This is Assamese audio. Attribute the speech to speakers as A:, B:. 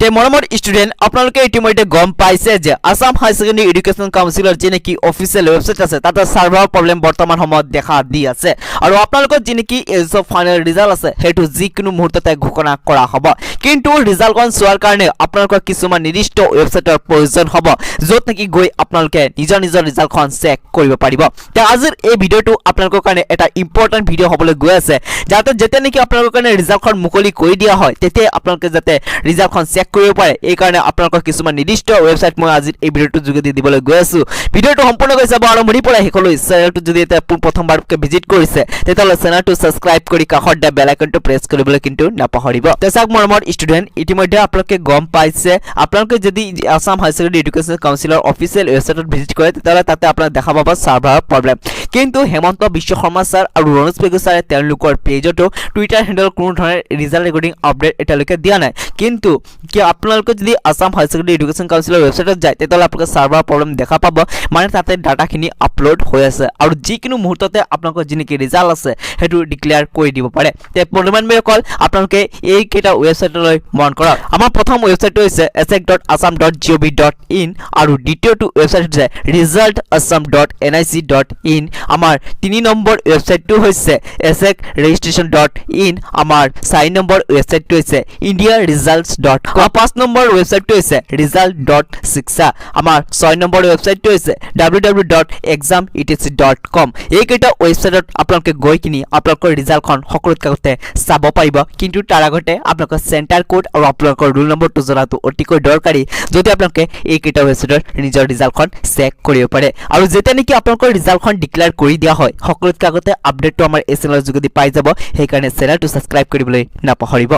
A: তে মৰমৰ ষ্টুডেন্ট আপোনালোকে ইতিমধ্যে গম পাইছে যে আসাম হাই সেকেন্ডাৰী এডুকেশ্যন কাউন্সিলৰ যে নেকি অফিচিয়েল ওয়েবসাইট আছে তাতে সাৰ্ভাৰ প্ৰবলেম বৰ্তমান সময়ত দেখা দি আছে আৰু আপোনালোকৰ যে নেকি এজ অফ ফাইনেল ৰিজাল্ট আছে হেতু যিকোনো মুহূৰ্ততে ঘোষণা কৰা হ'ব কিন্তু ৰিজাল্টখন চোৱাৰ কাৰণে আপোনালোকৰ কিছুমান নিৰ্দিষ্ট ওয়েবসাইটৰ প্ৰয়োজন হ'ব য'ত নেকি গৈ আপোনালোকে নিজৰ ৰিজাল্টখন চেক কৰিব পাৰিব তে আজিৰ এই ভিডিঅটো আপোনালোকৰ কাৰণে এটা ইম্পৰ্টেন্ট ভিডিঅ হ'বলৈ গৈ আছে যাতে যেতিয়া নেকি আপোনালোকৰ কাৰণে ৰিজাল্টখন মুকলি কৰি দিয়া হয় তেতিয়া আপোনালোকে যাতে ৰিজাল্টখন চেক কৰিব পাৰে এই কাৰণে আপোনালোকৰ কিছুমান নিৰ্দিষ্ট ওয়েবসাইট মই আজিৰ এই ভিডিঅটো যোগেদি দিবলৈ গৈ আছো ভিডিঅটো সম্পূৰ্ণ কৰি চাব আৰু মৰি পৰা হেকলৈ চেনেলটো যদি এটা প্ৰথমবাৰকৈ ভিজিট কৰিছে তেতিয়াহ'লে চেনেলটো সাবস্ক্ৰাইব কৰি কাষৰ দা বেল আইকনটো প্ৰেছ কৰিবলৈ কিন্তু নাপাহৰিব তেচাক মৰমৰ ষ্টুডেন্ট ইতিমধ্যে আপোনালোকে গম পাইছে আপোনালোকে যদি আসাম হাই সেকেন্ডাৰী এডুকেশ্যন কাউন্সিলৰ অফিচিয়েল ওয়েবসাইটত ভিজিট কৰে তেতিয়াহ'লে তাতে আপোনাক দেখা পাব সাৰ্ভাৰ প্ৰবলেম কিন্তু হেমন্ত বিশ্ব শৰ্মা স্যাৰ আৰু ৰনোজ পেগু স্যাৰে তেওঁলোকৰ পেজতো টুইটাৰ হেণ্ডেল কোনো ধৰণৰ ৰিজাল্ট ৰেকৰ্ডিং আপডেট এতিয়ালৈকে দিয়া নাই কিন্তু কি আপোনালোকে যদি আসাম হাই সেকেন্ডাৰী এডুকেশ্যন কাউন্সিলৰ ওয়েবসাইটত যায় তেতিয়াহ'লে আপোনালোকে সাৰ্ভাৰ প্ৰবলেম দেখা পাব মানে তাতে ডাটাখিনি আপলোড হৈ আছে আৰু যিকোনো মুহূৰ্ততে আপোনালোকৰ যি নেকি ৰিজাল্ট আছে হেতু ডিক্লেয়াৰ কৰি দিব পাৰে তে পৰিমাণসকল আপোনালোকে এই কেইটা ওয়েবসাইটলৈ মন কৰক আমাৰ প্ৰথম ওয়েবসাইটটো হৈছে asec.assam.gov.in আৰু দ্বিতীয়টো ওয়েবসাইট হৈছে resultassam.nic.in আমাৰ 3 নম্বৰ ওয়েবসাইটটো হৈছে asec.registration.in আমাৰ 4 নম্বৰ ওয়েবসাইটটো হৈছে indiaresults.com 5 নম্বৰ ওয়েবসাইটটো হৈছে result.shiksha আমাৰ 6 নম্বৰ ওয়েবসাইটটো হৈছে www.exametc.com এই কেইটা ওয়েবসাইটত আপোনালোকে গৈ কিনি আপোনালোকৰ ৰিজাল্টখন সকলোতকৈ আগতে চাব পাৰিব কিন্তু তাৰ আগতে আপোনালোকৰ চেণ্টাৰ কোড আৰু আপোনালোকৰ ৰোল নম্বৰটো জনাটো অতিকৈ দৰকাৰী যদি আপোনালোকে এই কেইটা ওয়েবসাইটৰ নিজৰ ৰিজাল্টখন চেক কৰিব পাৰে আৰু যেতিয়া নেকি আপোনালোকৰ ৰিজাল্টখন ডিক্লেয়াৰ কৰি দিয়া হয় সকলোতকৈ আগতে আপডেটটো আমাৰ এই চেনেলৰ যোগেদি পাই যাব সেইকাৰণে চেনেলটো সাবস্ক্ৰাইব কৰিবলৈ নাপাহৰিব